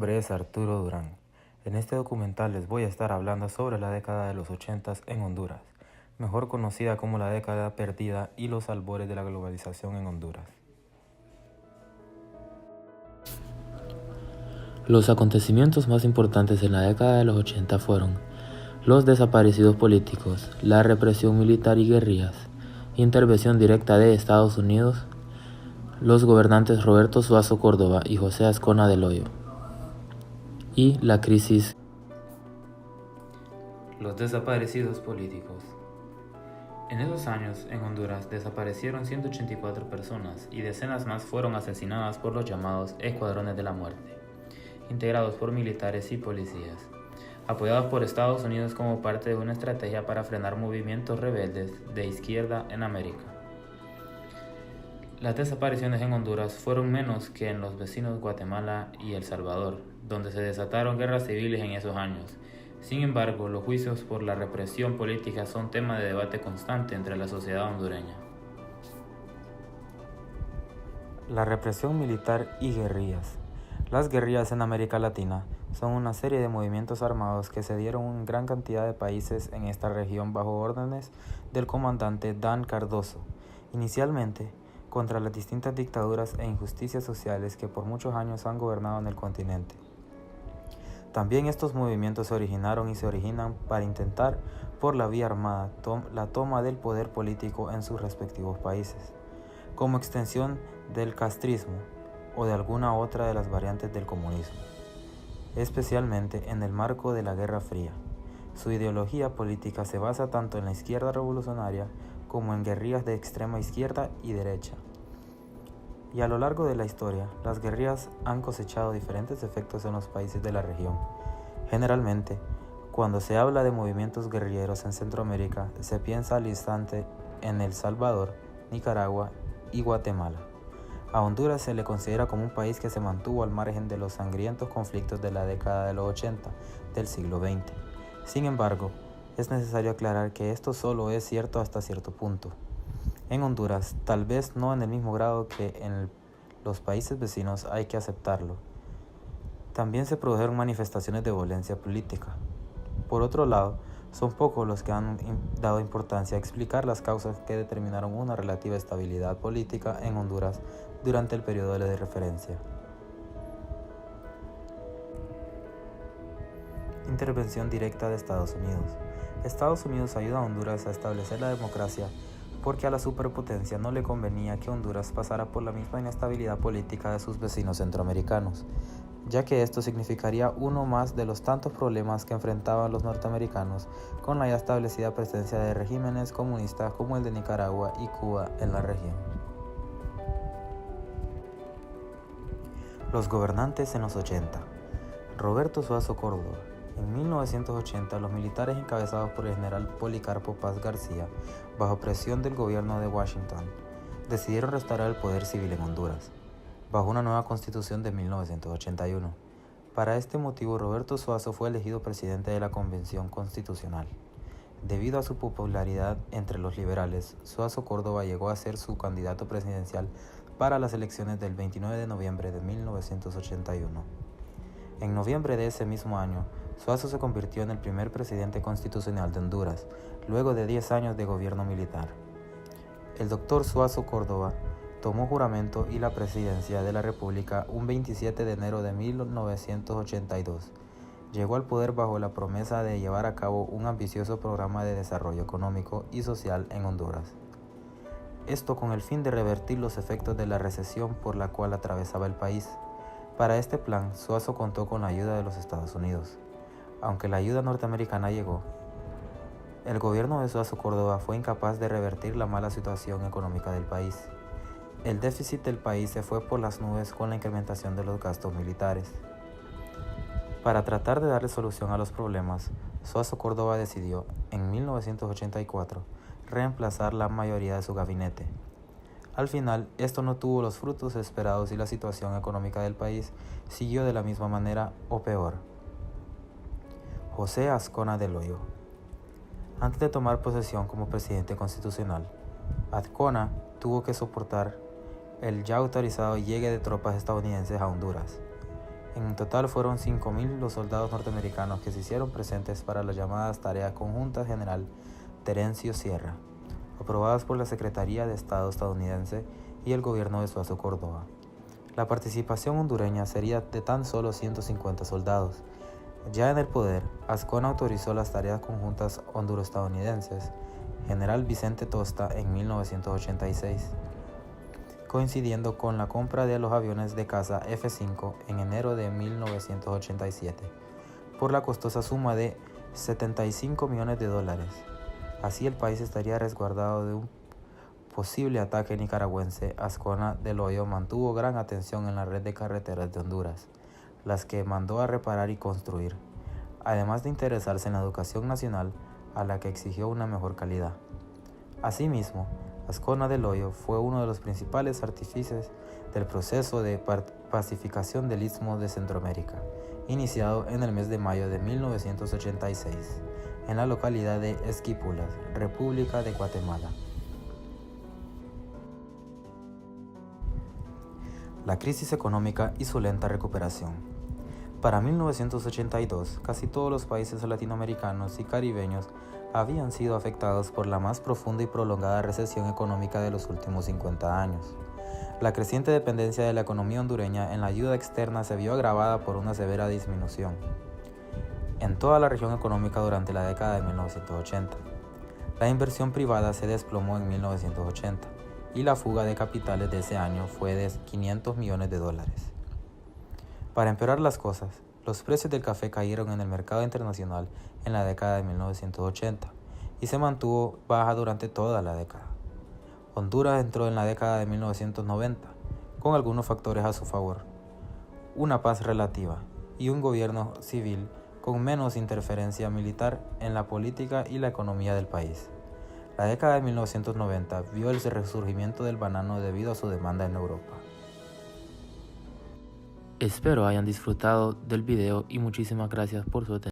nombre es Arturo Durán. En este documental les voy a estar hablando sobre la década de los 80 en Honduras, mejor conocida como la década perdida y los albores de la globalización en Honduras. Los acontecimientos más importantes en la década de los 80 fueron los desaparecidos políticos, la represión militar y guerrillas, intervención directa de Estados Unidos, los gobernantes Roberto Suazo Córdoba y José Ascona del Hoyo, y la crisis. Los desaparecidos políticos. En esos años, en Honduras, desaparecieron 184 personas y decenas más fueron asesinadas por los llamados escuadrones de la muerte, integrados por militares y policías, apoyados por Estados Unidos como parte de una estrategia para frenar movimientos rebeldes de izquierda en América. Las desapariciones en Honduras fueron menos que en los vecinos Guatemala y El Salvador, donde se desataron guerras civiles en esos años. Sin embargo, los juicios por la represión política son tema de debate constante entre la sociedad hondureña. La represión militar y guerrillas. Las guerrillas en América Latina son una serie de movimientos armados que se dieron en gran cantidad de países en esta región bajo órdenes del comandante Dan Cardoso, inicialmente contra las distintas dictaduras e injusticias sociales que por muchos años han gobernado en el continente. También estos movimientos se originaron y se originan para intentar, por la vía armada, la toma del poder político en sus respectivos países, como extensión del castrismo o de alguna otra de las variantes del comunismo, especialmente en el marco de la Guerra Fría. Su ideología política se basa tanto en la izquierda revolucionaria como en guerrillas de extrema izquierda y derecha. Y a lo largo de la historia, las guerrillas han cosechado diferentes efectos en los países de la región. Generalmente, cuando se habla de movimientos guerrilleros en Centroamérica, se piensa al instante en El Salvador, Nicaragua y Guatemala. A Honduras se le considera como un país que se mantuvo al margen de los sangrientos conflictos de la década de los 80 del siglo XX. Sin embargo, es necesario aclarar que esto solo es cierto hasta cierto punto. En Honduras, tal vez no en el mismo grado que en los países vecinos, hay que aceptarlo. También se produjeron manifestaciones de violencia política. Por otro lado, son pocos los que han dado importancia a explicar las causas que determinaron una relativa estabilidad política en Honduras durante el periodo de referencia. Intervención directa de Estados Unidos. Estados Unidos ayuda a Honduras a establecer la democracia porque a la superpotencia no le convenía que Honduras pasara por la misma inestabilidad política de sus vecinos centroamericanos, ya que esto significaría uno más de los tantos problemas que enfrentaban los norteamericanos con la ya establecida presencia de regímenes comunistas como el de Nicaragua y Cuba en la región. Los gobernantes en los 80. Roberto Suazo Córdoba. En 1980, los militares encabezados por el general Policarpo Paz García, bajo presión del gobierno de Washington, decidieron restaurar el poder civil en Honduras, bajo una nueva constitución de 1981. Para este motivo, Roberto Suazo fue elegido presidente de la Convención Constitucional. Debido a su popularidad entre los liberales, Suazo Córdoba llegó a ser su candidato presidencial para las elecciones del 29 de noviembre de 1981. En noviembre de ese mismo año, Suazo se convirtió en el primer presidente constitucional de Honduras, luego de 10 años de gobierno militar. El doctor Suazo Córdoba tomó juramento y la presidencia de la República un 27 de enero de 1982. Llegó al poder bajo la promesa de llevar a cabo un ambicioso programa de desarrollo económico y social en Honduras. Esto con el fin de revertir los efectos de la recesión por la cual atravesaba el país. Para este plan, Suazo contó con la ayuda de los Estados Unidos. Aunque la ayuda norteamericana llegó, el gobierno de Suazo Córdoba fue incapaz de revertir la mala situación económica del país. El déficit del país se fue por las nubes con la incrementación de los gastos militares. Para tratar de darle solución a los problemas, Suazo Córdoba decidió, en 1984, reemplazar la mayoría de su gabinete. Al final, esto no tuvo los frutos esperados y la situación económica del país siguió de la misma manera o peor. José Ascona del Hoyo. Antes de tomar posesión como presidente constitucional, Ascona tuvo que soportar el ya autorizado llegue de tropas estadounidenses a Honduras. En total fueron 5.000 los soldados norteamericanos que se hicieron presentes para las llamadas Tareas Conjuntas General Terencio Sierra, aprobadas por la Secretaría de Estado estadounidense y el gobierno de Suazo Córdoba. La participación hondureña sería de tan solo 150 soldados. Ya en el poder, Azcona autorizó las tareas conjuntas honduro-estadounidenses, General Vicente Tosta en 1986, coincidiendo con la compra de los aviones de caza F-5 en enero de 1987, por la costosa suma de $75 millones. Así el país estaría resguardado de un posible ataque nicaragüense. Azcona del Hoyo mantuvo gran atención en la red de carreteras de Honduras, las que mandó a reparar y construir, además de interesarse en la educación nacional, a la que exigió una mejor calidad. Asimismo, Azcona del Hoyo fue uno de los principales artífices del proceso de pacificación del Istmo de Centroamérica, iniciado en el mes de mayo de 1986, en la localidad de Esquipulas, República de Guatemala. La crisis económica y su lenta recuperación. Para 1982, casi todos los países latinoamericanos y caribeños habían sido afectados por la más profunda y prolongada recesión económica de los últimos 50 años. La creciente dependencia de la economía hondureña en la ayuda externa se vio agravada por una severa disminución en toda la región económica durante la década de 1980. La inversión privada se desplomó en 1980 y la fuga de capitales de ese año fue de $500 millones. Para empeorar las cosas, los precios del café cayeron en el mercado internacional en la década de 1980 y se mantuvo baja durante toda la década. Honduras entró en la década de 1990 con algunos factores a su favor: una paz relativa y un gobierno civil con menos interferencia militar en la política y la economía del país. La década de 1990 vio el resurgimiento del banano debido a su demanda en Europa. Espero hayan disfrutado del video y muchísimas gracias por su atención.